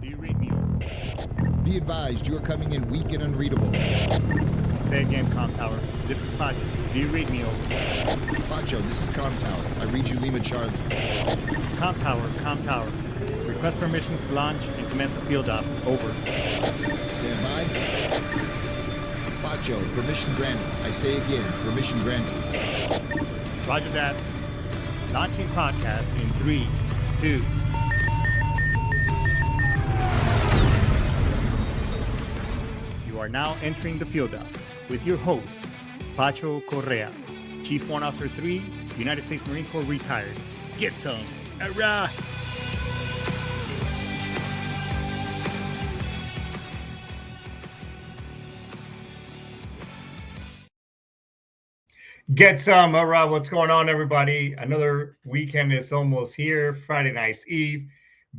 Do you read me over? Be advised, you are coming in weak and unreadable. Say again, Com Tower. This is Pacho. Do you read me over? Pacho, this is Com Tower. I read you Lima Charlie. Com Tower, Com Tower. Request permission to launch and commence the field op. Over. Stand by. Pacho, permission granted. I say again, permission granted. Roger that. Launching podcast in 3, 2. You are now entering the field op with your host, Pacho Correa, Chief Warrant Officer 3, United States Marine Corps retired. Get some. Hurrah! Get some. All right, what's going on, everybody? Another weekend is almost here. Friday night's Eve,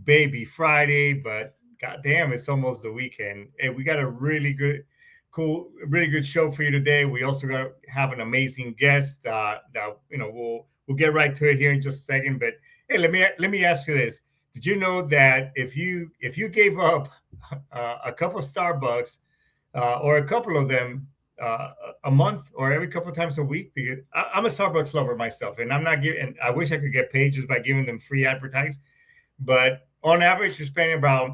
baby Friday, but goddamn, it's almost the weekend. And we got a really good show for you today. We also have an amazing guest that we'll get right to it here in just a second. But hey, let me ask you this: did you know that if you gave up a cup of Starbucks or a couple of them a month or every couple of times a week, because I'm a Starbucks lover myself, and I'm not giving. I wish I could get paid just by giving them free advertise, but on average, you're spending about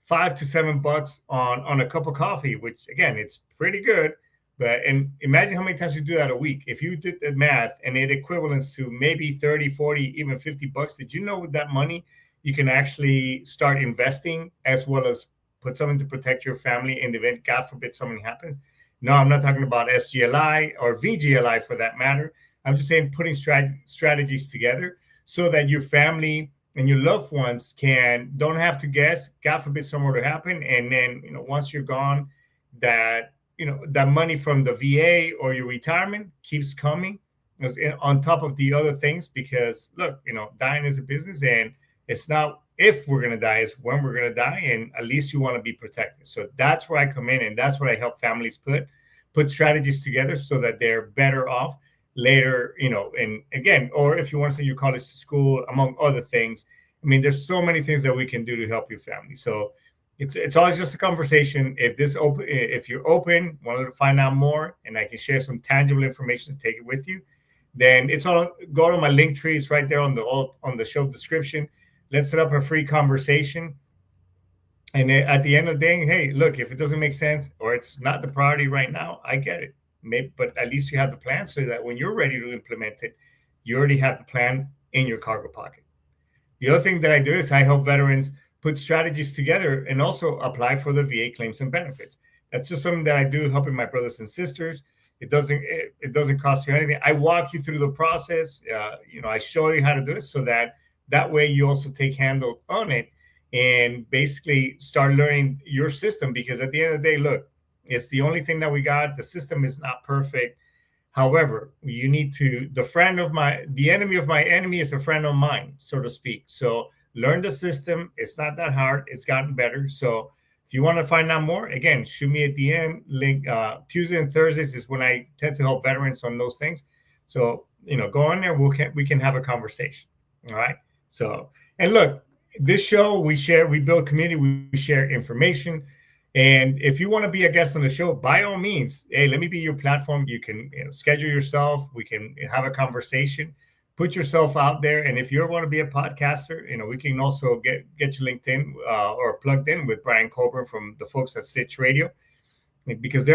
$5 to $7 on a cup of coffee, which again, it's pretty good. And imagine how many times you do that a week. If you did the math and it equivalents to maybe 30, 40, even $50, did you know with that money you can actually start investing as well as put something to protect your family in the event, God forbid, something happens? No, I'm not talking about SGLI or VGLI for that matter. I'm just saying putting strategies together so that your family and your loved ones don't have to guess, God forbid, somewhere to happen. And then, once you're gone, that money from the VA or your retirement keeps coming on top of the other things, because look, dying is a business, and it's not if we're going to die, it's when we're going to die. And at least you want to be protected. So that's where I come in, and that's what I help families put strategies together so that they're better off later, and again, or if you want to send your college to school, among other things. I mean, there's so many things that we can do to help your family. So it's always just a conversation. If you're open, wanted to find out more, and I can share some tangible information to take it with you, then go to my link tree. It's right there on the show description. Let's set up a free conversation. And at the end of the day, hey, look, if it doesn't make sense or it's not the priority right now, I get it. But at least you have the plan so that when you're ready to implement it, you already have the plan in your cargo pocket. The other thing that I do is I help veterans put strategies together and also apply for the VA claims and benefits. That's just something that I do, helping my brothers and sisters. It doesn't cost you anything. I walk you through the process. I show you how to do it so that way you also take handle on it and basically start learning your system, because at the end of the day, look, it's the only thing that we got. The system is not perfect. However, you need to, the enemy of my enemy is a friend of mine, so to speak. So learn the system. It's not that hard. It's gotten better. So if you want to find out more, again, shoot me a DM. Link Tuesday and Thursdays is when I tend to help veterans on those things. So, go on there. We can have a conversation. All right. So, and look, this show, we build community, we share information. And if you want to be a guest on the show, by all means, hey, let me be your platform. You can schedule yourself. We can have a conversation, put yourself out there. And if you want to be a podcaster, we can also get you LinkedIn or plugged in with Brian Colburn from the folks at Sitch Radio, because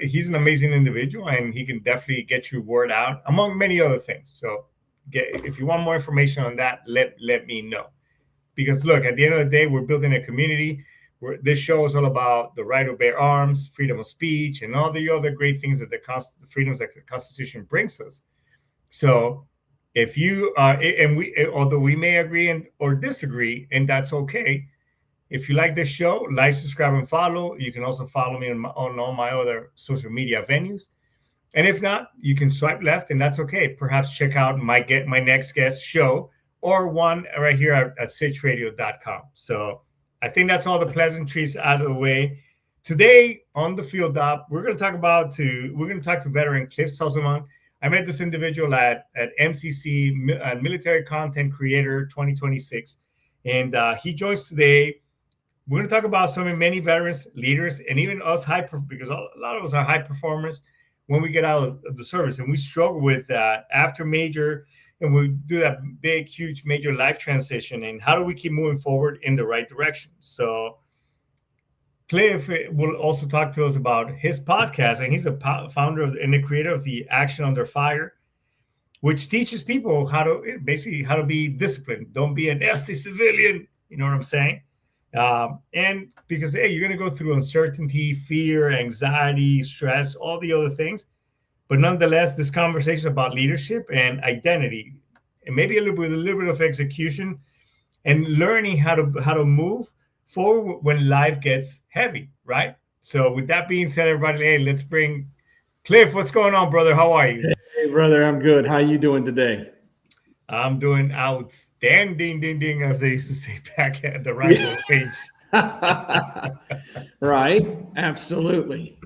he's an amazing individual, and he can definitely get your word out, among many other things. So if you want more information on that, let me know. Because look, at the end of the day, we're building a community. This show is all about the right to bear arms, freedom of speech, and all the other great things that the freedoms that the Constitution brings us. So if you although we may agree or disagree, and that's okay. If you like this show, like, subscribe, and follow. You can also follow me on all my other social media venues. And if not, you can swipe left, and that's okay. Perhaps check out my next guest show, or one right here at sitchradio.com. So I think that's all the pleasantries out of the way. Today on the field op, we're going to talk to veteran Cliff Sosamon. I met this individual at MCC, Military Content Creator 2026, and he joins today we're going to talk about many veterans, leaders, and even us because a lot of us are high performers when we get out of the service, and we struggle with that after major, and we do that big, huge, major life transition. And how do we keep moving forward in the right direction? So Cliff will also talk to us about his podcast, and he's a founder and the creator of the Action Under Fire, which teaches people how to be disciplined. Don't be a nasty civilian. You know what I'm saying? And because you're going to go through uncertainty, fear, anxiety, stress, all the other things. But nonetheless, this conversation about leadership and identity, and maybe a little bit of execution, and learning how to move forward when life gets heavy, right? So with that being said, everybody, hey, let's bring Cliff. What's going on, brother? How are you? Hey, brother, I'm good. How you doing today? I'm doing outstanding, ding, ding, as they used to say back at the Rifle page. Right, absolutely.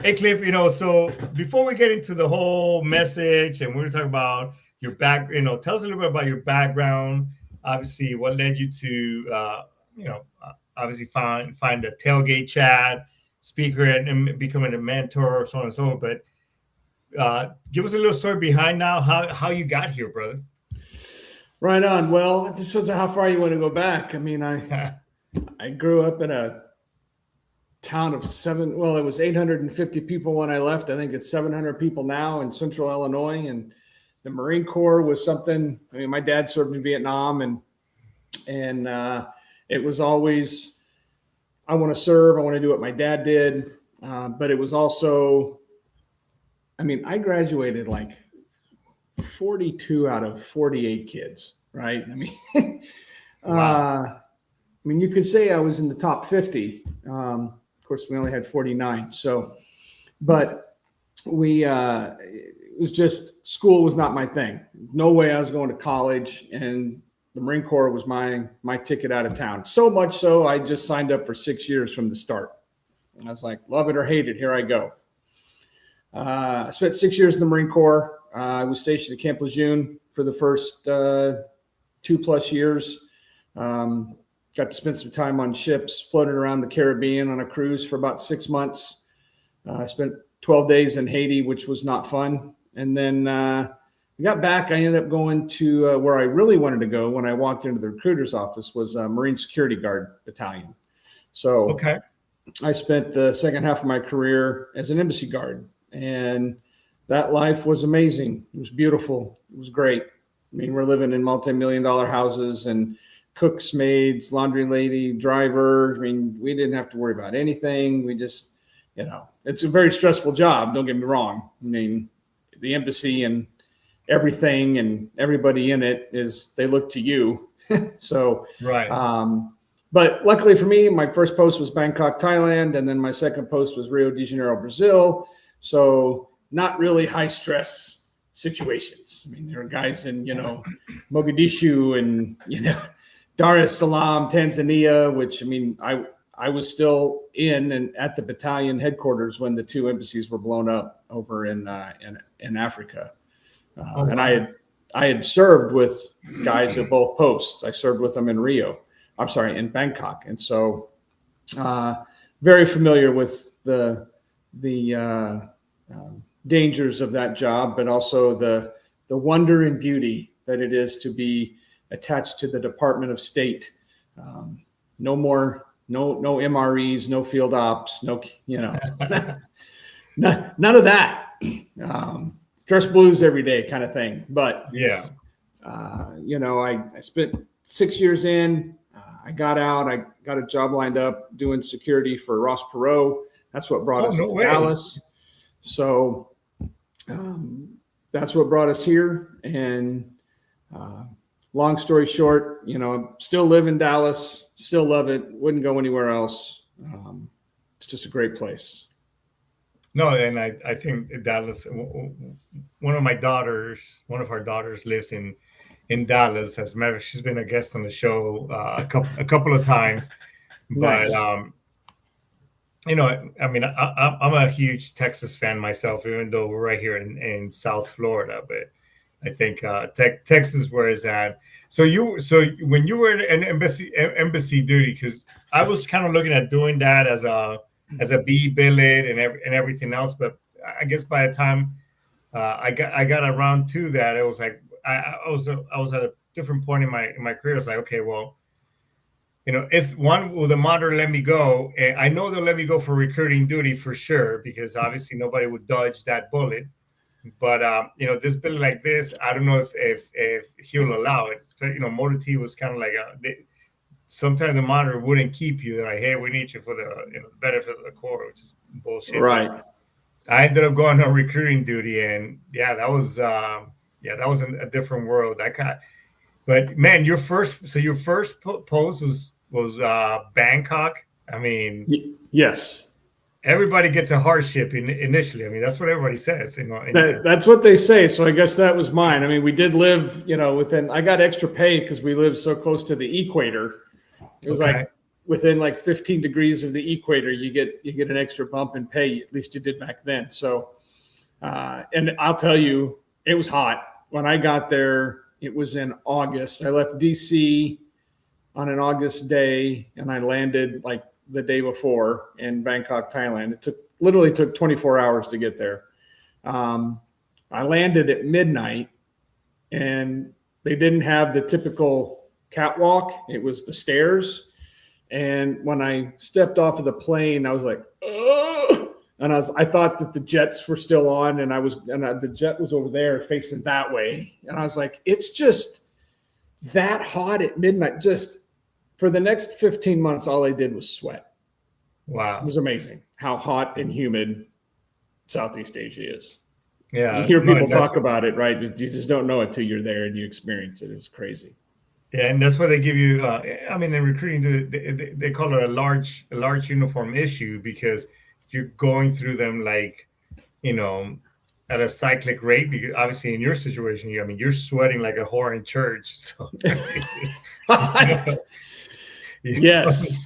Hey, Cliff, so before we get into the whole message, and we're going to talk about your back, tell us a little bit about your background. Obviously, what led you to, obviously find the Tailgate Chat, speaker, and becoming a mentor, so on and so on. But give us a little story behind now how you got here, brother. Right on. Well, it depends on how far you want to go back. I mean, I grew up in a town of it was 850 people when I left. I think it's 700 people now in central Illinois. And the Marine Corps was something. I mean, my dad served in Vietnam, and it was always, I want to serve. I want to do what my dad did. But it was also, I mean, I graduated like 42 out of 48 kids, right? I mean, Wow. you could say I was in the top 50. Of course, we only had 49. So, but it was just, school was not my thing. No way I was going to college, and the Marine Corps was my ticket out of town. So much so, I just signed up for 6 years from the start. And I was like, love it or hate it, here I go. I spent 6 years in the Marine Corps. I was stationed at Camp Lejeune for the first 2+ years. Got to spend some time on ships, floated around the Caribbean on a cruise for about 6 months. I spent 12 days in Haiti, which was not fun. And then we got back. I ended up going to where I really wanted to go when I walked into the recruiter's office was Marine Security Guard Battalion. So Okay. I spent the second half of my career as an embassy guard, and that life was amazing. It was beautiful. It was great. I mean, we're living in multi-million-dollar houses and cooks, maids, laundry lady, driver. I mean, we didn't have to worry about anything. We just, it's a very stressful job. Don't get me wrong. I mean, the embassy and everything and everybody in it they look to you. So, Right. But luckily for me, my first post was Bangkok, Thailand, and then my second post was Rio de Janeiro, Brazil. So not really high stress situations. I mean, there are guys in, Mogadishu and, Dar es Salaam, Tanzania, which, I mean, I was still in and at the battalion headquarters when the two embassies were blown up over in Africa. And I had served with guys at both posts. I served with them in Bangkok. And so very familiar with the dangers of that job, but also the wonder and beauty that it is to be attached to the Department of State. No MREs, no field ops, none of that. Dress blues every day kind of thing. But Yeah. I spent 6 years in. I got out. I got a job lined up doing security for Ross Perot. That's what brought us to Dallas. So that's what brought us here. And long story short, still live in Dallas, still love it. Wouldn't go anywhere else. It's just a great place. No, and I think Dallas, one of our daughters lives in Dallas. As a matter of fact, she's been a guest on the show a couple of times. But Nice. I mean, I'm a huge Texas fan myself, even though we're right here in South Florida. But I think Texas, where it's at. So when you were in embassy duty, because I was kind of looking at doing that as a B billet and everything else, but I guess by the time I got around to that, it was like I was at a different point in my career. It's like, okay, well, it's one, will the monitor let me go? And I know they'll let me go for recruiting duty for sure, because obviously nobody would dodge that bullet. But this billet like this, I don't know if he'll allow it. Motor T was kind of like sometimes the monitor wouldn't keep you. They're like, hey, we need you for the benefit of the Corps, which is bullshit. Right. I ended up going on recruiting duty, and that was a different world. But man, your first post was Bangkok. I mean, yes. Everybody gets a hardship initially. I mean, that's what everybody says. That's what they say. So I guess that was mine. I mean, we did live, within. I got extra pay because we lived so close to the equator. It was like within like 15 degrees of the equator, you get an extra bump in pay. At least you did back then. So, and I'll tell you, it was hot when I got there. It was in August. I left DC on an August day, and I landed like the day before in Bangkok, Thailand. It literally took 24 hours to get there. I landed at midnight, and they didn't have the typical catwalk. It was the stairs. And when I stepped off of the plane, I was like, ugh! And I thought that the jets were still on, and the jet was over there facing that way. And I was like, it's just that hot at midnight. Just for the next 15 months, all I did was sweat. Wow. It was amazing how hot and humid Southeast Asia is. Yeah. You hear people talk about it, right? You just don't know it till you're there and you experience it. It's crazy. Yeah, and that's why they give you. I mean, in recruiting, they call it a large uniform issue, because you're going through them like, at a cyclic rate. Because obviously, in your situation, you're sweating like a whore in church. So, yes. Yes.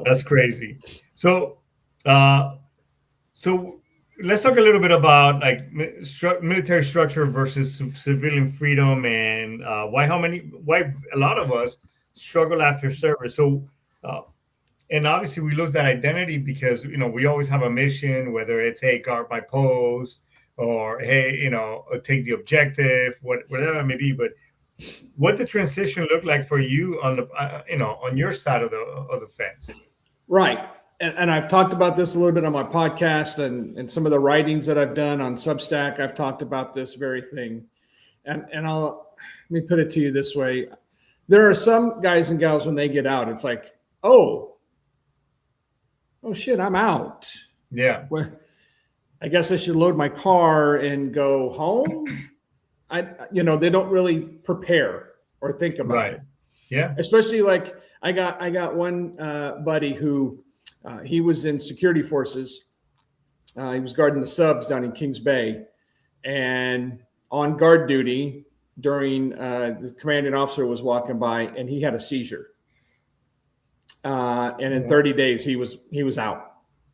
That's crazy. So, let's talk a little bit about like military structure versus civilian freedom, and why a lot of us struggle after service. So, and obviously we lose that identity because we always have a mission, whether it's hey, guard my post, or hey, take the objective, whatever it may be. But what the transition look like for you on the on your side of the fence? Right. And I've talked about this a little bit on my podcast and some of the writings that I've done on Substack. I've talked about this very thing. And let me put it to you this way. There are some guys and gals when they get out, it's like, oh shit, I'm out. Yeah. Well, I guess I should load my car and go home. They don't really prepare or think about it. Yeah. Especially like I got one buddy who he was in security forces. He was guarding the subs down in Kings Bay, and on guard duty during the commanding officer was walking by, and he had a seizure. And in 30 days, he was out.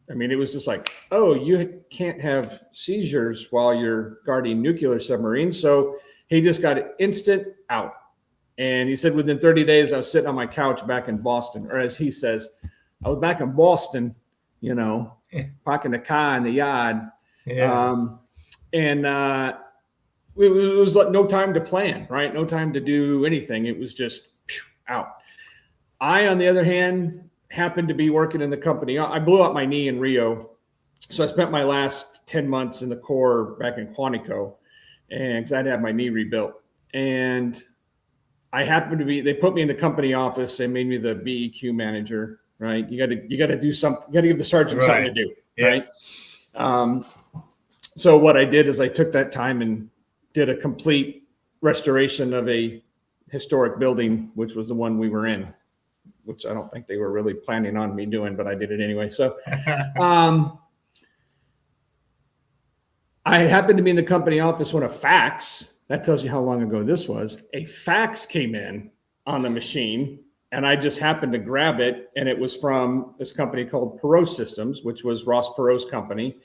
I mean, it was just like, oh, you can't have seizures while you're guarding nuclear submarines. So he just got instant out. And he said, within 30 days, I was sitting on my couch back in Boston, or as he says, I was back in Boston, parking the car in the yard. Yeah. It was like no time to plan, right? No time to do anything. It was just out. I, on the other hand, happened to be working in the company. I blew out my knee in Rio. So I spent my last 10 months in the Corps back in Quantico, and because I'd have my knee rebuilt. And I happened to they put me in the company office. They made me the BEQ manager, right? You got to do something. You got to give the sergeant something to do, right? So what I did is I took that time and did a complete restoration of a historic building, which was the one we were in, which I don't think they were really planning on me doing, but I did it anyway. So I happened to be in the company office when a fax, that tells you how long ago this was, a fax came in on the machine, and I just happened to grab it, and it was from this company called Perot Systems, which was Ross Perot's company.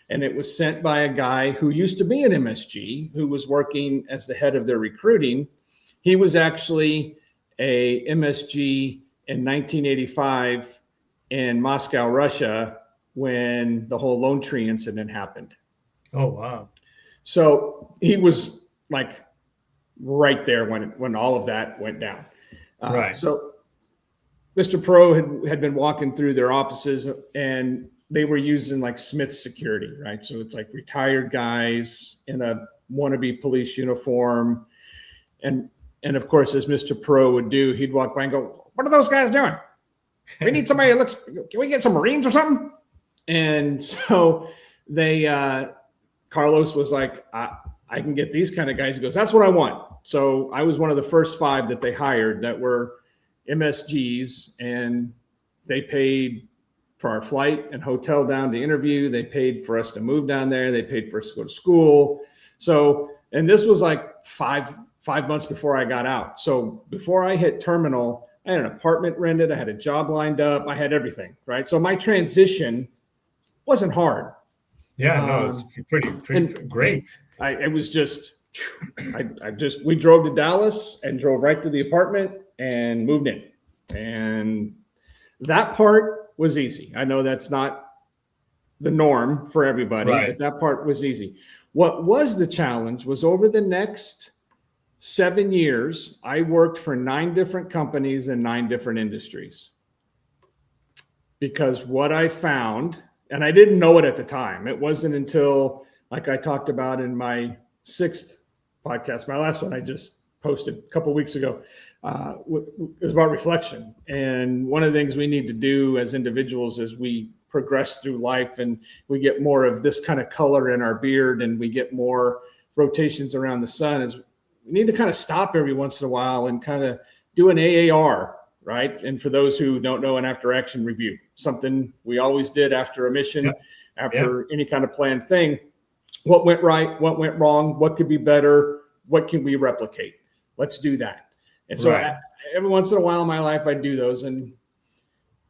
And it was sent by a guy who used to be an MSG, who was working as the head of their recruiting. He was actually a MSG in 1985 in Moscow, Russia, when the whole Lone Tree incident happened. Oh, wow. So he was like right there when all of that went down. Right. So Mr. Pro had been walking through their offices, and they were using like Smith security, right? So it's like retired guys in a wannabe police uniform. And of course, as Mr. Pro would do, he'd walk by and go, "What are those guys doing? We need somebody that looks, can we get some Marines or something?" And so Carlos was like, I can get these kind of guys. He goes, "That's what I want." So I was one of the first 5 that they hired that were MSGs, and they paid for our flight and hotel down to interview. They paid for us to move down there. They paid for us to go to school. So, and this was like five months before I got out. So before I hit terminal, I had an apartment rented. I had a job lined up. I had everything, right? So my transition wasn't hard. Yeah, no, it's pretty great. It was just, we drove to Dallas and drove right to the apartment and moved in. And that part was easy. I know that's not the norm for everybody, right, but that part was easy. What was the challenge was over the next 7 years, I worked for 9 different companies in 9 different industries. Because what I found, and I didn't know it at the time, it wasn't until, like I talked about in my 6th podcast, my last one I just posted a couple of weeks ago, it was about reflection. And one of the things we need to do as individuals as we progress through life and we get more of this kind of color in our beard and we get more rotations around the sun is we need to kind of stop every once in a while and kind of do an AAR, right? And for those who don't know, an after action review, something we always did after a mission, after any kind of planned thing. What went right? What went wrong? What could be better? What can we replicate? Let's do that. And so every once in a while in my life, I do those. And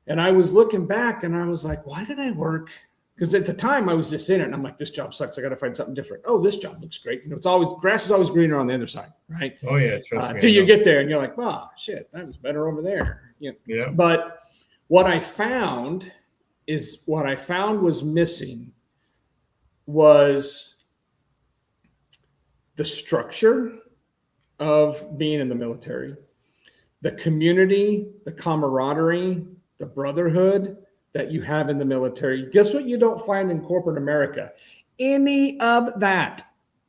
I was looking back and I was like, why did I work? Because at the time I was just in it and I'm like, this job sucks. I got to find something different. Oh, this job looks great. You know, it's always, grass is always greener on the other side, right? Oh yeah. Trust me. Till you get there and you're like, oh shit, that was better over there. Yeah. But what I found was missing was the structure of being in the military, the community, the camaraderie, the brotherhood that you have in the military. Guess what you don't find in corporate America? Any of that,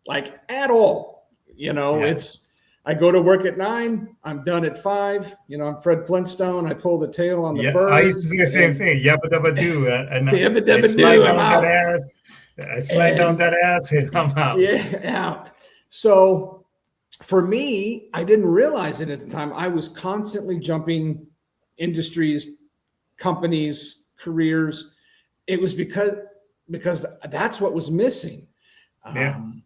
like at all. You know, it's, I go to work at 9, I'm done at 5. You know, I'm Fred Flintstone. I pull the tail on the bird. I used to say the same thing. Yabba dabba do. And I slide down that ass and I'm out. Yeah, out. So for me, I didn't realize it at the time. I was constantly jumping industries, companies, careers. It was because that's what was missing. And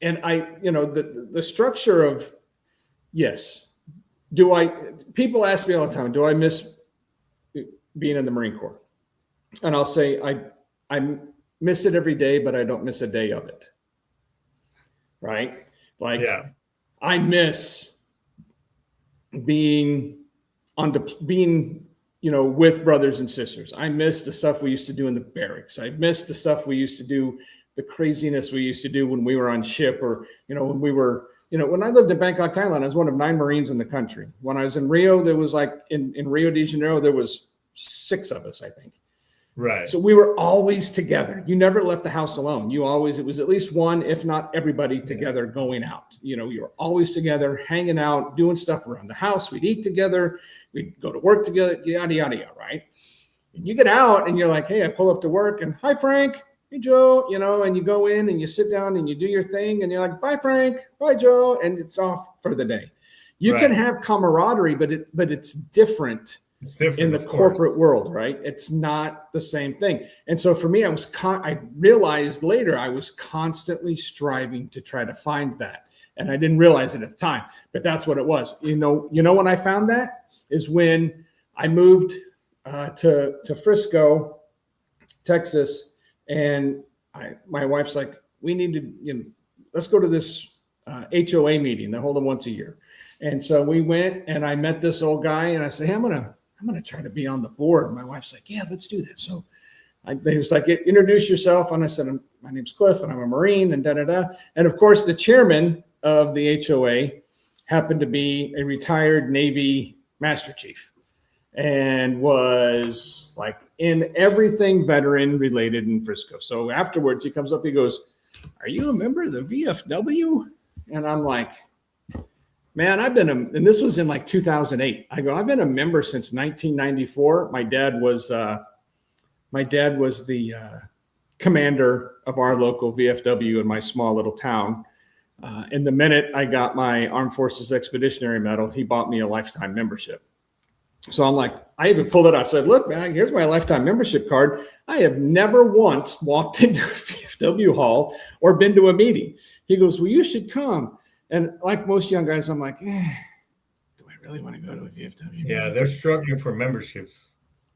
I, you know, the structure of, yes, people ask me all the time, do I miss being in the Marine Corps? And I'll say, I miss it every day, but I don't miss a day of it. Right? Like, I miss being you know, with brothers and sisters. I miss the stuff we used to do in the barracks. I miss the stuff we used to do, the craziness we used to do when we were on ship, or, you know, when we were, you know, when I lived in Bangkok, Thailand, I was one of 9 Marines in the country. When I was in Rio, there was like in Rio de Janeiro, there was 6 of us, I think. Right. So we were always together. You never left the house alone. It was at least one, if not everybody together going out. You know, you were always together, hanging out, doing stuff around the house. We'd eat together. We'd go to work together, yada, yada, yada, right? And you get out and you're like, hey, I pull up to work and hi, Frank. Hey, Joe, you know, and you go in and you sit down and you do your thing and you're like, bye, Frank. Bye, Joe. And it's off for the day. You can have camaraderie, but it's different. It's different in the corporate world, right? It's not the same thing. And so for me, I realized later I was constantly striving to try to find that. And I didn't realize it at the time, but that's what it was. You know, when I found that is when I moved to Frisco, Texas, and my wife's like, we need to, let's go to this HOA meeting. They hold them once a year. And so we went, and I met this old guy, and I said, hey, I'm gonna try to be on the board. And my wife's like, yeah, let's do that. So he was like, introduce yourself. And I said, my name's Cliff, and I'm a Marine, and da-da-da. And of course, the chairman of the HOA happened to be a retired Navy Master Chief and was like in everything veteran related in Frisco. So afterwards, he comes up, he goes, are you a member of the VFW? And I'm like, man, and this was in like 2008. I go, I've been a member since 1994. My dad was the commander of our local VFW in my small little town. And the minute I got my Armed Forces Expeditionary Medal, he bought me a lifetime membership. So I'm like, I even pulled it out. I said, look, man, here's my lifetime membership card. I have never once walked into a VFW hall or been to a meeting. He goes, well, you should come. And like most young guys, I'm like, do I really want to go to a VFW? Yeah, they're struggling for memberships.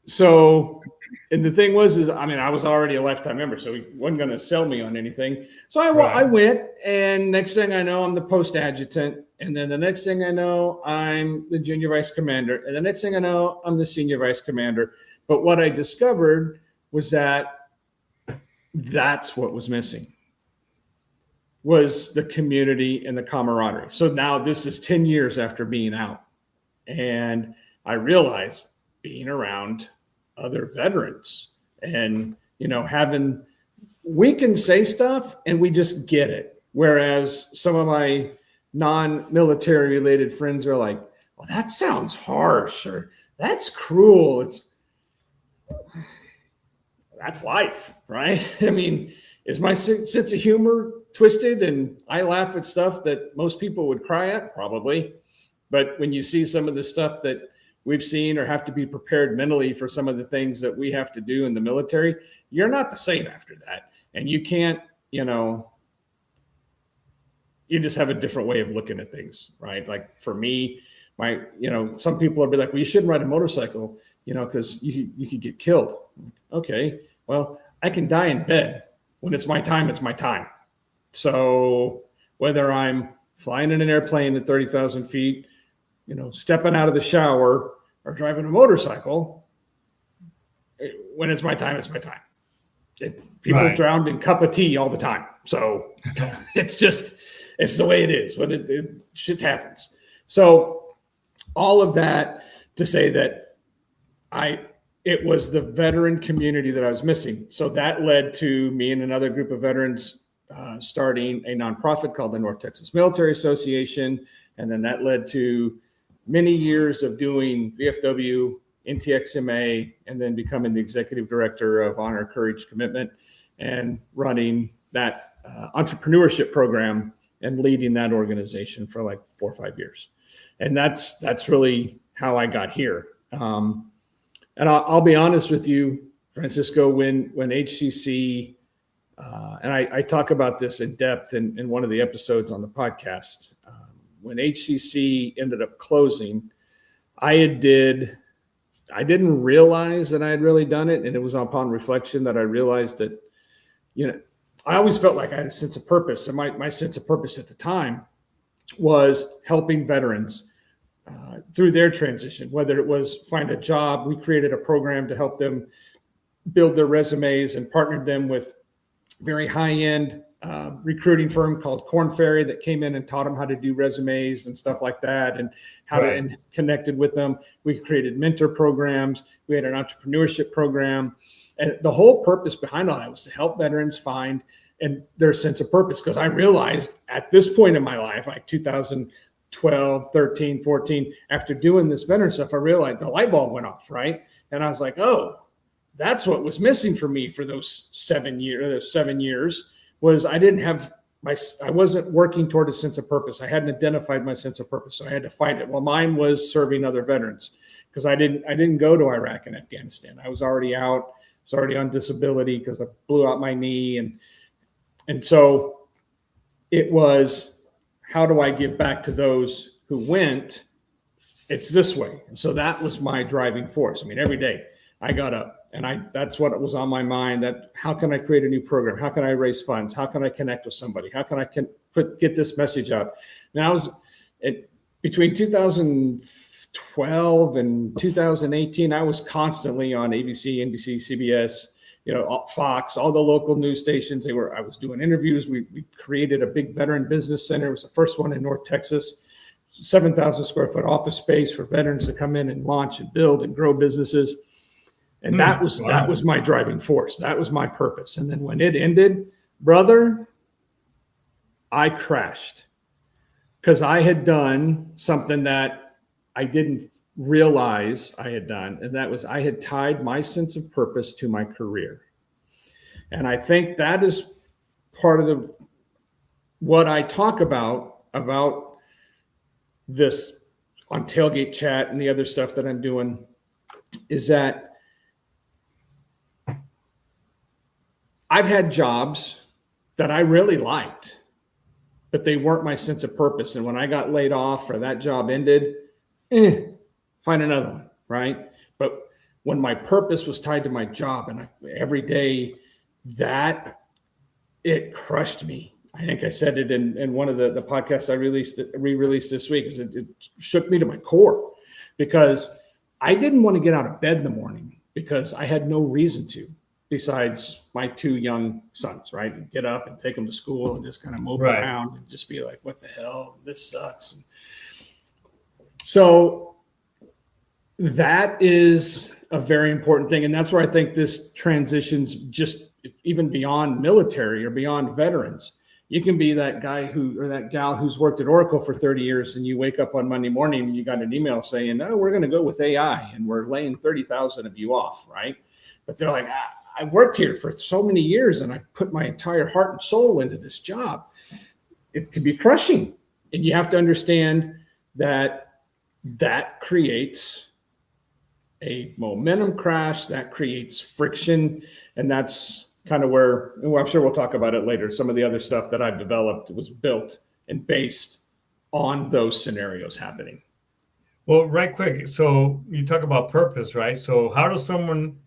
So, and the thing was, I was already a lifetime member, so he wasn't going to sell me on anything. So I went, and next thing I know, I'm the post adjutant. And then the next thing I know, I'm the junior vice commander. And the next thing I know, I'm the senior vice commander. But what I discovered was that's what was missing, was the community and the camaraderie. So now this is 10 years after being out. And I realized being around other veterans and, we can say stuff and we just get it. Whereas some of my non-military related friends are like, well, that sounds harsh, or that's cruel. That's life, right? I mean, is my sense of humor twisted and I laugh at stuff that most people would cry at? Probably. But when you see some of the stuff that we've seen or have to be prepared mentally for some of the things that we have to do in the military, you're not the same after that. And you can't, you just have a different way of looking at things, right? Like for me, some people will be like, well, you shouldn't ride a motorcycle, because you could get killed. Okay, well, I can die in bed. When it's my time, it's my time. So whether I'm flying in an airplane at 30,000 feet, stepping out of the shower, or driving a motorcycle, when it's my time, it's my time. People drowned in cup of tea all the time. So it's the way it is. When shit happens. So all of that to say that it was the veteran community that I was missing. So that led to me and another group of veterans starting a nonprofit called the North Texas Military Association. And then that led to many years of doing VFW, NTXMA, and then becoming the executive director of Honor, Courage, Commitment, and running that entrepreneurship program and leading that organization for like 4 or 5 years. And that's really how I got here. And I'll be honest with you, Francisco, when HCC, and I talk about this in depth in one of the episodes on the podcast, when HCC ended up closing, I didn't realize that I had really done it. And it was upon reflection that I realized that, I always felt like I had a sense of purpose. And my sense of purpose at the time was helping veterans through their transition, whether it was find a job. We created a program to help them build their resumes and partnered them with very high-end recruiting firm called Korn Ferry that came in and taught them how to do resumes and stuff like that, and how to and connected with them. We created mentor programs. We had an entrepreneurship program. And the whole purpose behind all that was to help veterans find their sense of purpose. Because I realized at this point in my life, like 2012, 13, 14, after doing this veteran stuff, I realized the light bulb went off, right? And I was like, oh, that's what was missing for me for those 7 years was I wasn't working toward a sense of purpose. I hadn't identified my sense of purpose. So I had to find it. Well, mine was serving other veterans because I didn't go to Iraq and Afghanistan. I was already out. I was already on disability because I blew out my knee. And so it was, how do I give back to those who went? It's this way. And so that was my driving force. I mean, every day I got up, and that's what was on my mind. That how can I create a new program? How can I raise funds? How can I connect with somebody? How can I get this message out? And I was between 2012 and 2018, I was constantly on ABC, NBC, CBS, Fox, all the local news stations. I was doing interviews. We created a big veteran business center. It was the first one in North Texas, 7,000 square foot office space for veterans to come in and launch and build and grow businesses. And that was my driving force. That was my purpose. And then when it ended, brother, I crashed because I had done something that I didn't realize I had done. And that was, I had tied my sense of purpose to my career. And I think that is part of what I talk about this on Tailgate Chat and the other stuff that I'm doing, is that I've had jobs that I really liked, but they weren't my sense of purpose. And when I got laid off or that job ended, find another one, right? But when my purpose was tied to my job, and every day, it crushed me. I think I said it in one of the podcasts I re-released this week, is it shook me to my core, because I didn't want to get out of bed in the morning because I had no reason to, besides my two young sons, right? And get up and take them to school and just kind of mope around and just be like, what the hell? This sucks. So that is a very important thing. And that's where I think this transitions just even beyond military or beyond veterans. You can be that guy or that gal who's worked at Oracle for 30 years, and you wake up on Monday morning and you got an email saying, "Oh, we're going to go with AI and we're laying 30,000 of you off," right? But they're like, I've worked here for so many years and I put my entire heart and soul into this job. It can be crushing. And you have to understand that creates a momentum crash, that creates friction. And that's kind of where, I'm sure we'll talk about it later, some of the other stuff that I've developed was built and based on those scenarios happening. Well, right quick. So you talk about purpose, right? So how does someone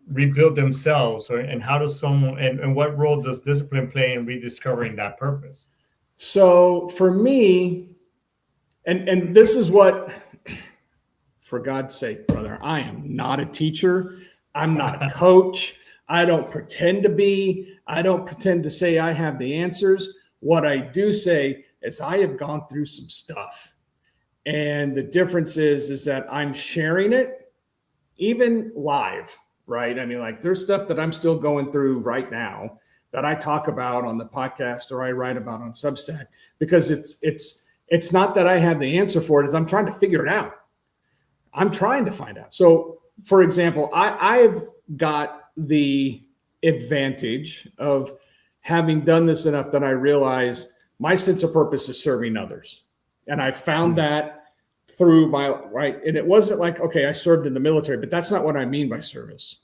rebuild themselves, and how does someone, and what role does discipline play in rediscovering that purpose? So for me, and this is what, for God's sake, brother, I am not a teacher. I'm not a coach. I don't pretend to be. I don't pretend to say I have the answers. What I do say is I have gone through some stuff. And the difference is that I'm sharing it, even live, right? I mean, like, there's stuff that I'm still going through right now that I talk about on the podcast or I write about on Substack, because it's not that I have the answer for it, is I'm trying to figure it out. I'm trying to find out. So, for example, I've got the advantage of having done this enough that I realize my sense of purpose is serving others. And I found that through and it wasn't like, okay, I served in the military, but that's not what I mean by service.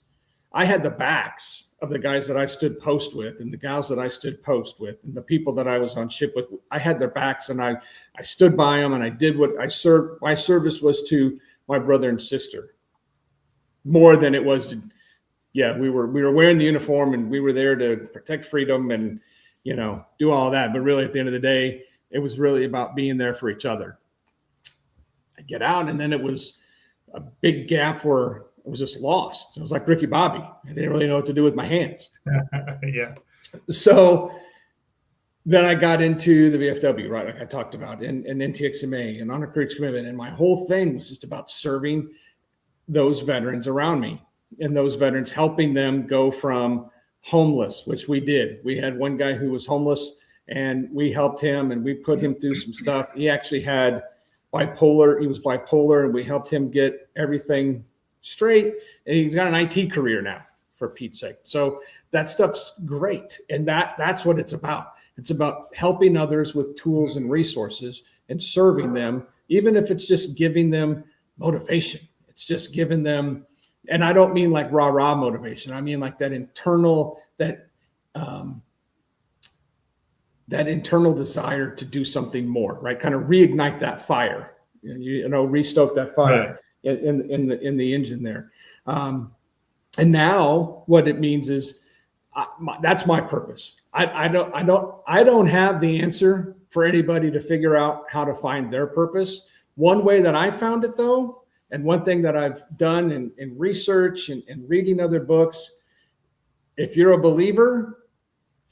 I had the backs of the guys that I stood post with and the gals that I stood post with and the people that I was on ship with. I had their backs, and I stood by them, and I did what I served. My service was to my brother and sister more than it was to, we were wearing the uniform and we were there to protect freedom and, do all that. But really, at the end of the day, it was really about being there for each other. I get out, and then it was a big gap where I was just lost. It was like Ricky Bobby. I didn't really know what to do with my hands. Yeah. So then I got into the VFW, right? Like I talked about, and NTXMA and Honor Creek's Commitment. And my whole thing was just about serving those veterans around me, and those veterans, helping them go from homeless, which we did. We had one guy who was homeless, and we helped him, and we put him through some stuff. He actually had bipolar. He was bipolar, and we helped him get everything straight. And he's got an IT career now, for Pete's sake. So that stuff's great. And that's what it's about. It's about helping others with tools and resources and serving them, even if it's just giving them motivation. It's just giving them, and I don't mean like rah-rah motivation. I mean like that internal, that internal desire to do something more, right? Kind of reignite that fire, restoke that fire in the engine there. And now what it means is that's my purpose. I don't have the answer for anybody to figure out how to find their purpose. One way that I found it, though, and one thing that I've done in research and reading other books, if you're a believer,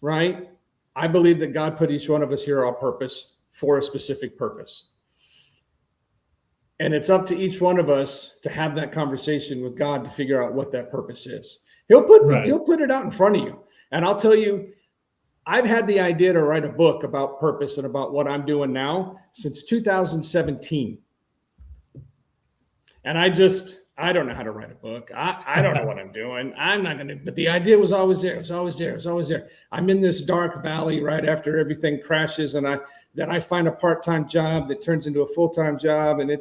right, I believe that God put each one of us here on purpose for a specific purpose. And it's up to each one of us to have that conversation with God to figure out what that purpose is. He'll put it out in front of you. And I'll tell you, I've had the idea to write a book about purpose and about what I'm doing now since 2017. And I don't know how to write a book. I don't know what I'm doing. I'm not going to, but the idea was always there. It was always there. It was always there. I'm in this dark valley right after everything crashes. And then I find a part-time job that turns into a full-time job. And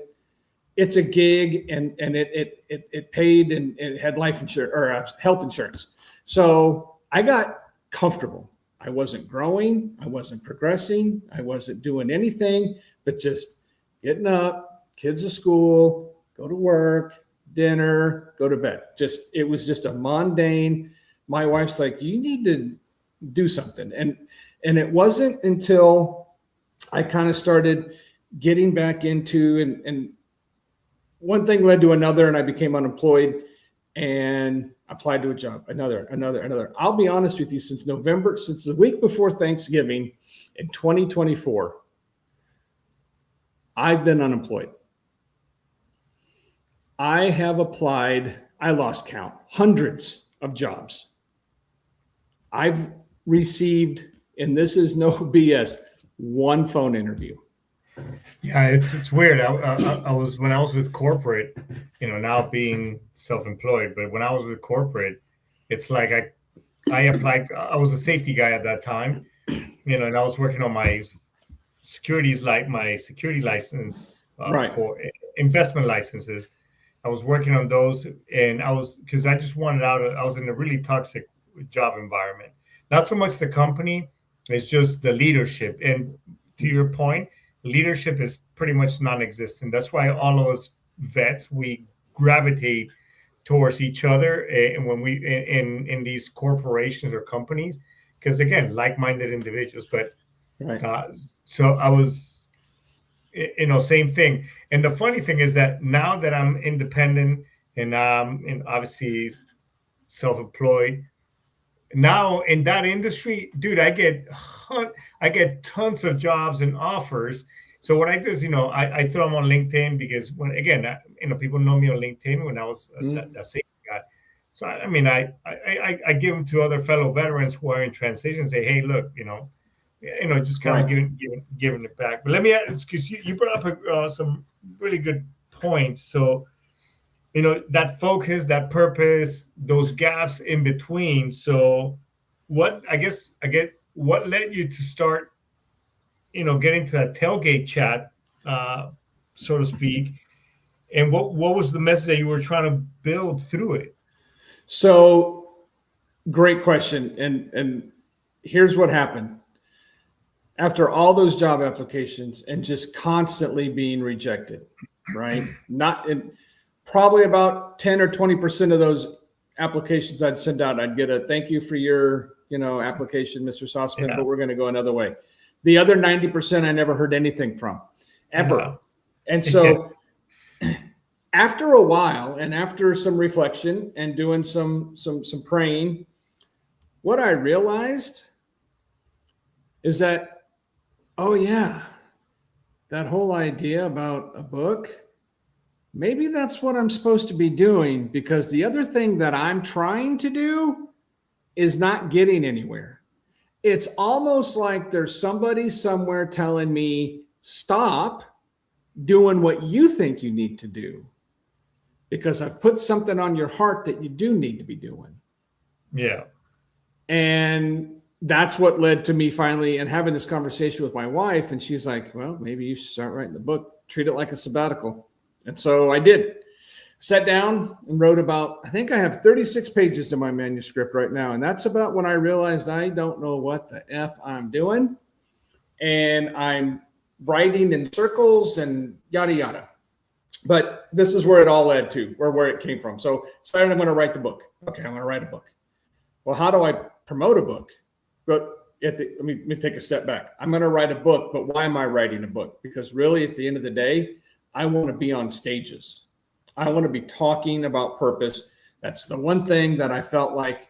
it's a gig and it paid and it had life insurance or health insurance. So I got comfortable. I wasn't growing. I wasn't progressing. I wasn't doing anything but just getting up, kids to school, go to work, dinner, go to bed. It was just a mundane. My wife's like, you need to do something. And it wasn't until I kind of started getting back into and one thing led to another, and I became unemployed and applied to a job, another. I'll be honest with you, since the week before Thanksgiving in 2024, I've been unemployed. I have applied, I lost count, hundreds of jobs. I've received, and this is no BS, one phone interview. Yeah, it's weird. I was when I was with corporate, now being self-employed, but when I was with corporate, it's like I applied. I was a safety guy at that time, and I was working on my security license Right. for investment licenses. I was working on those, and because I just wanted out. I was in a really toxic job environment. Not so much the company, it's just the leadership. And to your point, leadership is pretty much non-existent. That's why all of us vets, we gravitate towards each other and when we in these corporations or companies, because again, like-minded individuals. But right. So I was, same thing. And the funny thing is that now that I'm independent and obviously self-employed, now in that industry, dude, I get tons of jobs and offers. So what I do is, I throw them on LinkedIn because people know me on LinkedIn when I was that same guy. So I give them to other fellow veterans who are in transition. Say, hey, look, just kind of giving it back. But let me ask, because you brought up some really good points. So, that focus, that purpose, those gaps in between. So what led you to start, getting to that tailgate chat, so to speak, and what was the message that you were trying to build through it? So great question. And here's what happened. After all those job applications and just constantly being rejected, right? Probably about 10 or 20% of those applications I'd send out, I'd get a thank you for your, application, Mr. Sosamon, but we're going to go another way. The other 90% I never heard anything from, ever. Yeah. And so after a while and after some reflection and doing some praying, what I realized is that, oh yeah, that whole idea about a book, maybe that's what I'm supposed to be doing, because the other thing that I'm trying to do is not getting anywhere. It's almost like there's somebody somewhere telling me, stop doing what you think you need to do, because I've put something on your heart that you do need to be doing. Yeah. And that's what led to me finally and having this conversation with my wife. And she's like, well, maybe you should start writing the book, treat it like a sabbatical. And so I did. Sat down and wrote about, I think I have 36 pages to my manuscript right now. And that's about when I realized I don't know what the F I'm doing. And I'm writing in circles and yada, yada. But this is where it all led to, or where it came from. So decided I'm going to write the book. Okay, I'm going to write a book. Well, how do I promote a book? But let me take a step back. I'm going to write a book, but why am I writing a book? Because really, at the end of the day, I want to be on stages. I want to be talking about purpose. That's the one thing that I felt like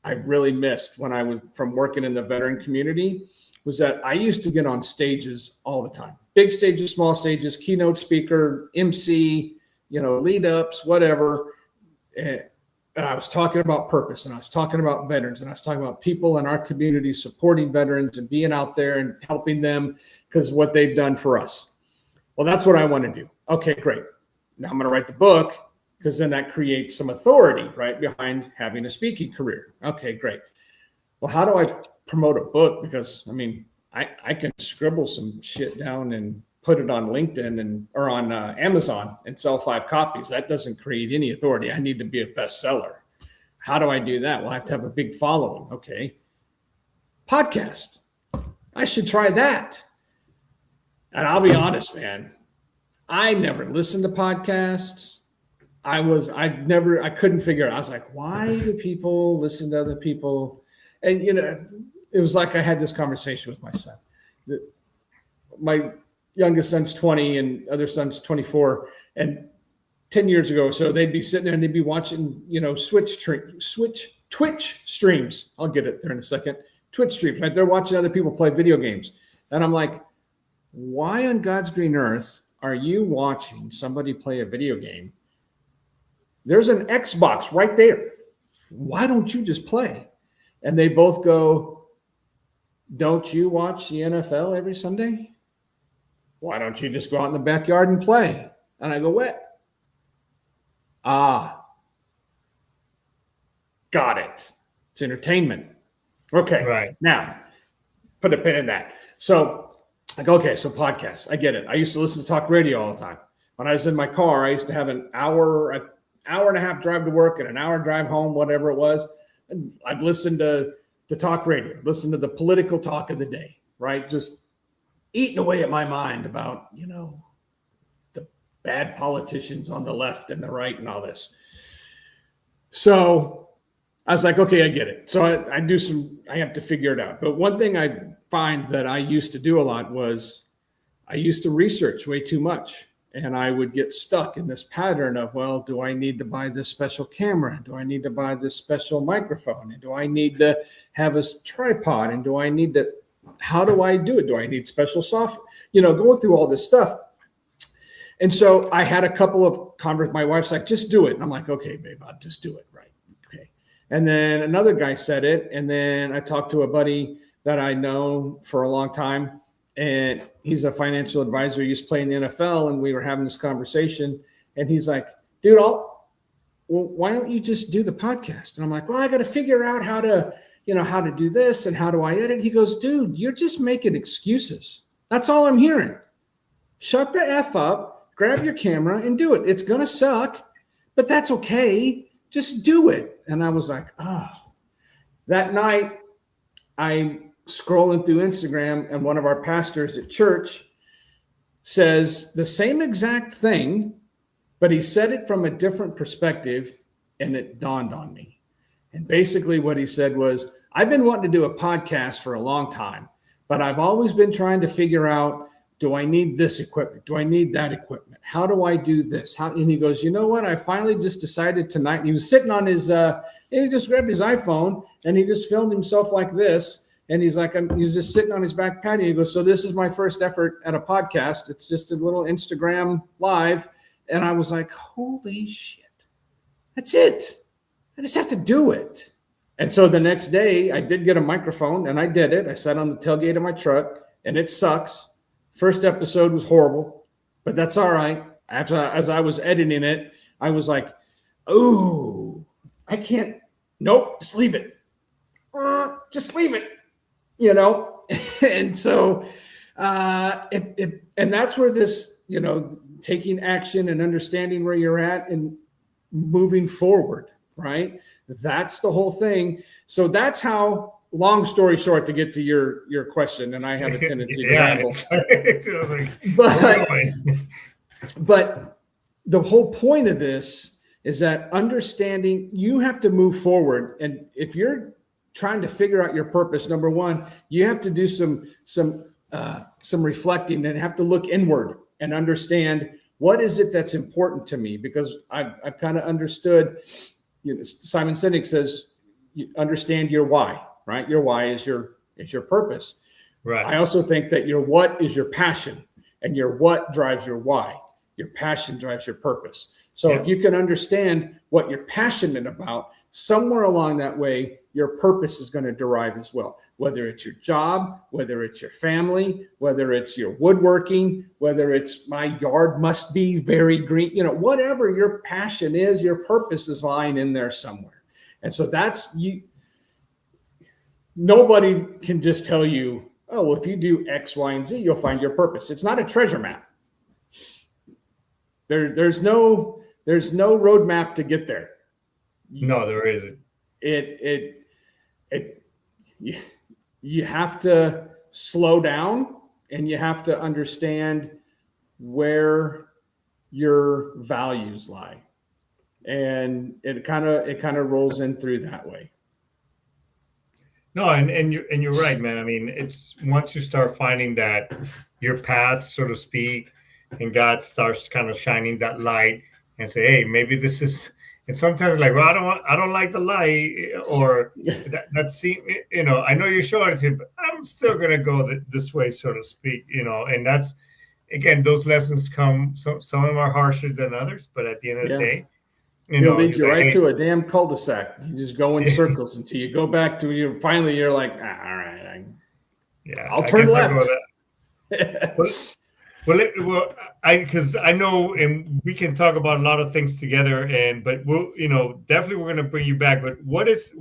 I really missed when I was from working in the veteran community, was that I used to get on stages all the time. Big stages, small stages, keynote speaker, MC, lead ups, whatever. And I was talking about purpose, and I was talking about veterans, and I was talking about people in our community supporting veterans and being out there and helping them because of what they've done for us. Well, that's what I want to do. Okay, great. Now I'm going to write the book, because then that creates some authority, right, behind having a speaking career. Okay, great. Well, how do I promote a book? Because I can scribble some shit down and put it on LinkedIn or on Amazon and sell 5 copies. That doesn't create any authority. I need to be a bestseller. How do I do that? Well, I have to have a big following. Okay. Podcast. I should try that. And I'll be honest, man, I never listened to podcasts. I couldn't figure it out. I was like, why do people listen to other people? And, it was like I had this conversation with my son. My youngest son's 20 and other son's 24. And 10 years ago, so they'd be sitting there and they'd be watching, Twitch streams. I'll get it there in a second. Twitch streams, right? They're watching other people play video games. And I'm like, why on God's green earth are you watching somebody play a video game? There's an Xbox right there. Why don't you just play? And they both go, don't you watch the NFL every Sunday? Why don't you just go out in the backyard and play? And I go, what? Got it. It's entertainment. Okay. Right. Now, put a pin in that. So I go, okay, so podcasts. I get it. I used to listen to talk radio all the time. When I was in my car, I used to have an hour and a half drive to work and an hour drive home, whatever it was. And I'd listen to talk radio, listen to the political talk of the day, right? Just eating away at my mind about, the bad politicians on the left and the right and all this. So I was like, okay, I get it. So I have to figure it out. But one thing I find that I used to do a lot was I used to research way too much. And I would get stuck in this pattern of, well, do I need to buy this special camera? Do I need to buy this special microphone? And do I need to have a tripod? And how do I do it? Do I need special software? Going through all this stuff. And so I had a couple of conversations. My wife's like, just do it. And I'm like, okay, babe, I'll just do it. Right. Okay. And then another guy said it. And then I talked to a buddy that I know for a long time. And he's a financial advisor. He used to play in the NFL, and we were having this conversation. And he's like, dude, why don't you just do the podcast? And I'm like, well, I got to figure out how to do this and how do I edit? He goes, dude, you're just making excuses. That's all I'm hearing. Shut the F up, grab your camera and do it. It's going to suck, but that's okay. Just do it. And I was like, That night, I'm scrolling through Instagram, and one of our pastors at church says the same exact thing, but he said it from a different perspective, and it dawned on me. And basically what he said was, I've been wanting to do a podcast for a long time, but I've always been trying to figure out, do I need this equipment? Do I need that equipment? How do I do this? And he goes, you know what? I finally just decided tonight. And he was sitting on his, he just grabbed his iPhone and he just filmed himself like this. And he's like, he's just sitting on his back patio. He goes, so this is my first effort at a podcast. It's just a little Instagram live. And I was like, holy shit, that's it. I just have to do it. And so the next day I did get a microphone and I did it. I sat on the tailgate of my truck and it sucks. First episode was horrible, but that's all right. As I was editing it, I was like, oh, I can't. Nope, just leave it. Just leave it. And so, and that's where this, taking action and understanding where you're at and moving forward, right? That's the whole thing. So that's how, long story short, to get to your question, and I have a tendency to ramble. But the whole point of this is that understanding you have to move forward. And if you're trying to figure out your purpose, number one, you have to do some reflecting and have to look inward and understand what is it that's important to me, because I've kind of understood, Simon Sinek says, you understand your why, right? Your why is your purpose. Right. I also think that your what is your passion, and your what drives your why. Your passion drives your purpose. So if you can understand what you're passionate about, somewhere along that way, your purpose is going to derive as well. Whether it's your job, whether it's your family, whether it's your woodworking, whether it's my yard must be very green, whatever your passion is, your purpose is lying in there somewhere. And so that's you. Nobody can just tell you, oh, well, if you do X, Y, and Z, you'll find your purpose. It's not a treasure map. There's no roadmap to get there. No, there isn't. You have to slow down, and you have to understand where your values lie, and it kind of rolls in through that way. No, and you're right, man. I mean, it's once you start finding that your path, so to speak, and God starts kind of shining that light and say, hey, maybe this is. And sometimes like, well, I don't like the light, or that seem, I know you're showing it to me, but I'm still gonna go this way, so to speak, And that's, again, those lessons come. Some of them are harsher than others, but at the end of the day, It'll lead you right to a damn cul-de-sac. You just go in circles until you go back to you. Finally, you're like, all right, I'll turn left. Because I know, and we can talk about a lot of things together, but we'll, definitely we're going to bring you back. But what's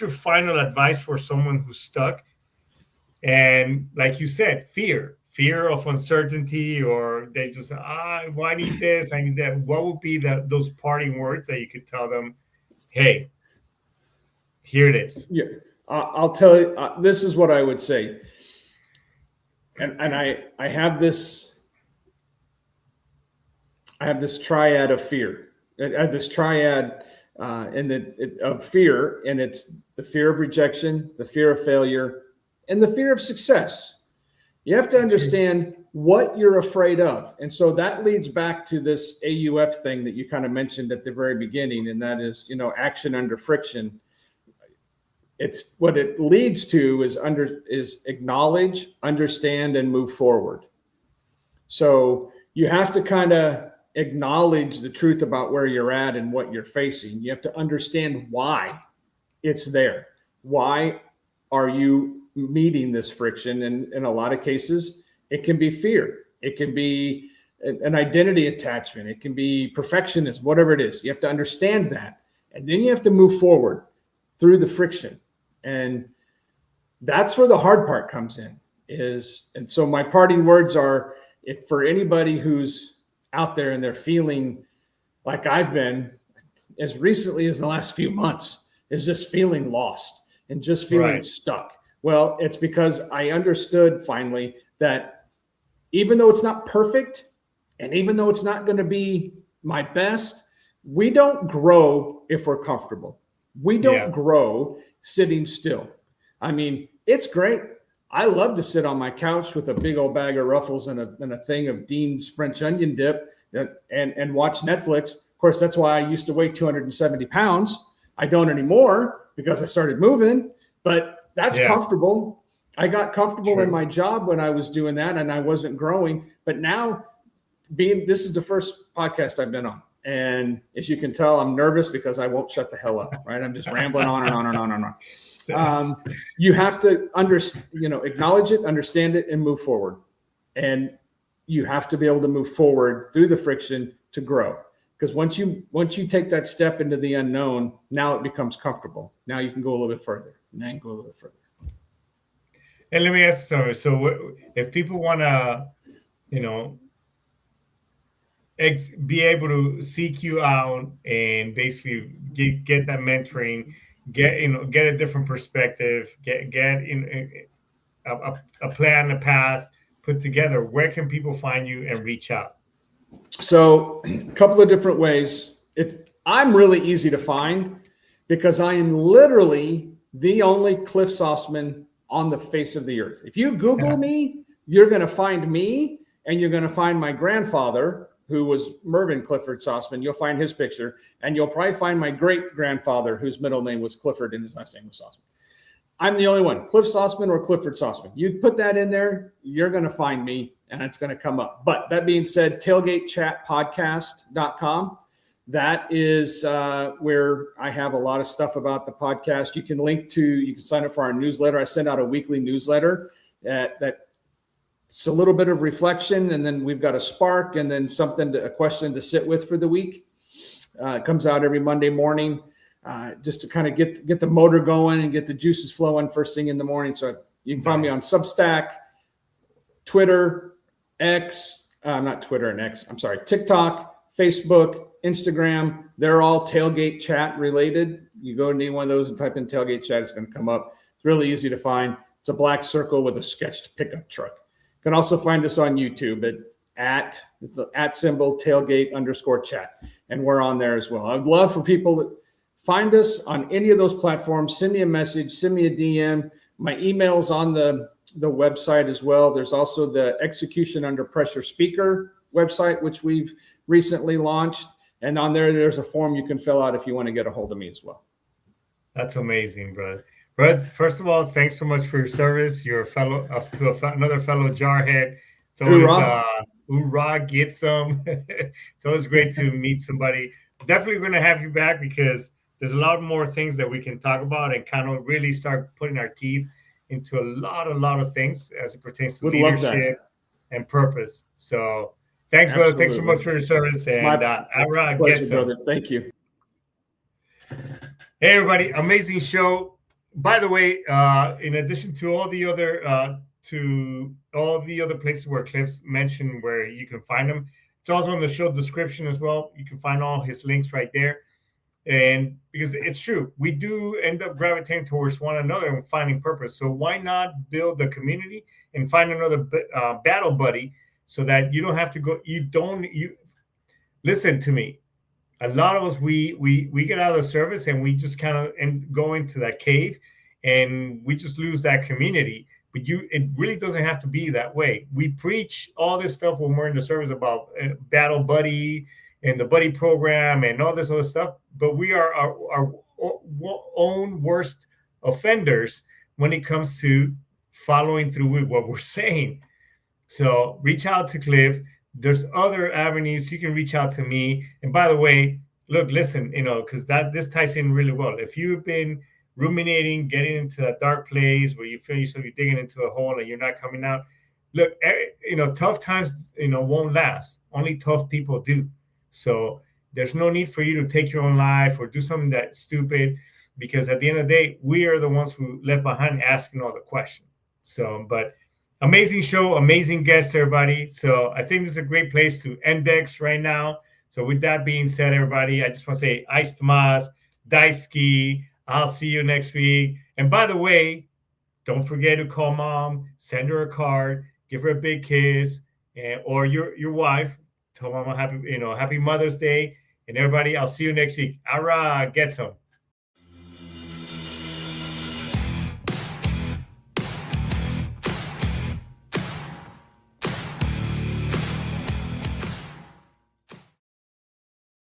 your final advice for someone who's stuck? And like you said, fear of uncertainty, or they just, well, I need this, I need that. What would be those parting words that you could tell them? Hey, here it is. Yeah, I'll tell you. This is what I would say. And I have this triad of fear. I have this triad of fear, and it's the fear of rejection, the fear of failure, and the fear of success. You have to understand what you're afraid of. And so that leads back to this A.U.F thing that you kind of mentioned at the very beginning, and that is, action under friction. It's what it leads to is acknowledge, understand, and move forward. So you have to kind of acknowledge the truth about where you're at and what you're facing. You have to understand why it's there. Why are you meeting this friction? And in a lot of cases, it can be fear. It can be an identity attachment. It can be perfectionism, whatever it is. You have to understand that. And then you have to move forward through the friction. And that's where the hard part comes in and so my parting words are, if for anybody who's out there and they're feeling like I've been as recently as the last few months, is just feeling lost and just feeling stuck. Well, it's because I understood finally that even though it's not perfect, and even though it's not going to be my best, we don't grow if we're comfortable. We don't grow sitting still. I mean, it's great. I love to sit on my couch with a big old bag of Ruffles and a thing of Dean's French onion dip and watch Netflix. Of course, that's why I used to weigh 270 pounds. I don't anymore because I started moving, but that's comfortable. I got comfortable in my job when I was doing that, and I wasn't growing. But now, this is the first podcast I've been on. And as you can tell, I'm nervous because I won't shut the hell up, right? I'm just rambling on and on and on and on. You have to acknowledge it, understand it, and move forward. And you have to be able to move forward through the friction to grow. Because once you take that step into the unknown, now it becomes comfortable. Now you can go a little bit further. Now you can go a little bit further. And let me ask you something. So if people want to, be able to seek you out and basically get that mentoring, get a different perspective, get a plan, a path put together, where can people find you and reach out? So a couple of different ways. I'm really easy to find because I am literally the only Cliff Sosamon on the face of the earth. If you Google me, you're going to find me, and you're going to find my grandfather, who was Mervyn Clifford Sosamon. You'll find his picture, and you'll probably find my great grandfather, whose middle name was Clifford and his last name was Sosamon. I'm the only one, Cliff Sosamon or Clifford Sosamon. You put that in there, you're going to find me, and it's going to come up. But that being said, tailgatechatpodcast.com. That is where I have a lot of stuff about the podcast. You can sign up for our newsletter. I send out a weekly newsletter that's a little bit of reflection, and then we've got a spark, and then a question to sit with for the week. It comes out every Monday morning, just to kind of get the motor going and get the juices flowing first thing in the morning. So you can find me on Substack, Twitter, TikTok, Facebook, Instagram. They're all Tailgate Chat related. You go to any one of those and type in Tailgate Chat, it's going to come up. It's really easy to find. It's a black circle with a sketched pickup truck. You can also find us on YouTube at the @ tailgate_chat. And we're on there as well. I'd love for people to find us on any of those platforms. Send me a message, send me a DM. My email's on the website as well. There's also the Execution Under Pressure Speaker website, which we've recently launched. And on there's a form you can fill out if you want to get a hold of me as well. That's amazing, brother. Brad, first of all, thanks so much for your service. You're another fellow jarhead. It's always hoorah, get some. It's always great to meet somebody. Definitely going to have you back because there's a lot more things that we can talk about and kind of really start putting our teeth into a lot of things as it pertains to leadership and purpose. So thanks, brother. Thanks so much for your service. And pleasure, brother. Thank you. Hey, everybody. Amazing show. By the way, in addition to all the other places where Cliff's mentioned where you can find them, it's also in the show description as well. You can find all his links right there. And because it's true, we do end up gravitating towards one another and finding purpose. So why not build the community and find another battle buddy so that you don't have to go. You listen to me. A lot of us, we get out of the service and we just kind of go into that cave and we just lose that community. But it really doesn't have to be that way. We preach all this stuff when we're in the service about battle buddy and the buddy program and all this other stuff. But we are our own worst offenders when it comes to following through with what we're saying. So reach out to Cliff. There's other avenues. You can reach out to me. And by the way, look, listen, because this ties in really well. If you've been ruminating, getting into that dark place where you feel yourself, you're digging into a hole and you're not coming out, look, tough times, won't last. Only tough people do. So there's no need for you to take your own life or do something that's stupid, because at the end of the day, we are the ones who left behind asking all the questions. So, but amazing show, amazing guests, everybody. So I think this is a great place to index right now. So with that being said, everybody, I just want to say, Ice Tomas, Daisuke. I'll see you next week. And by the way, don't forget to call mom, send her a card, give her a big kiss, or your wife. Tell mama happy Mother's Day. And everybody, I'll see you next week. All right, get some.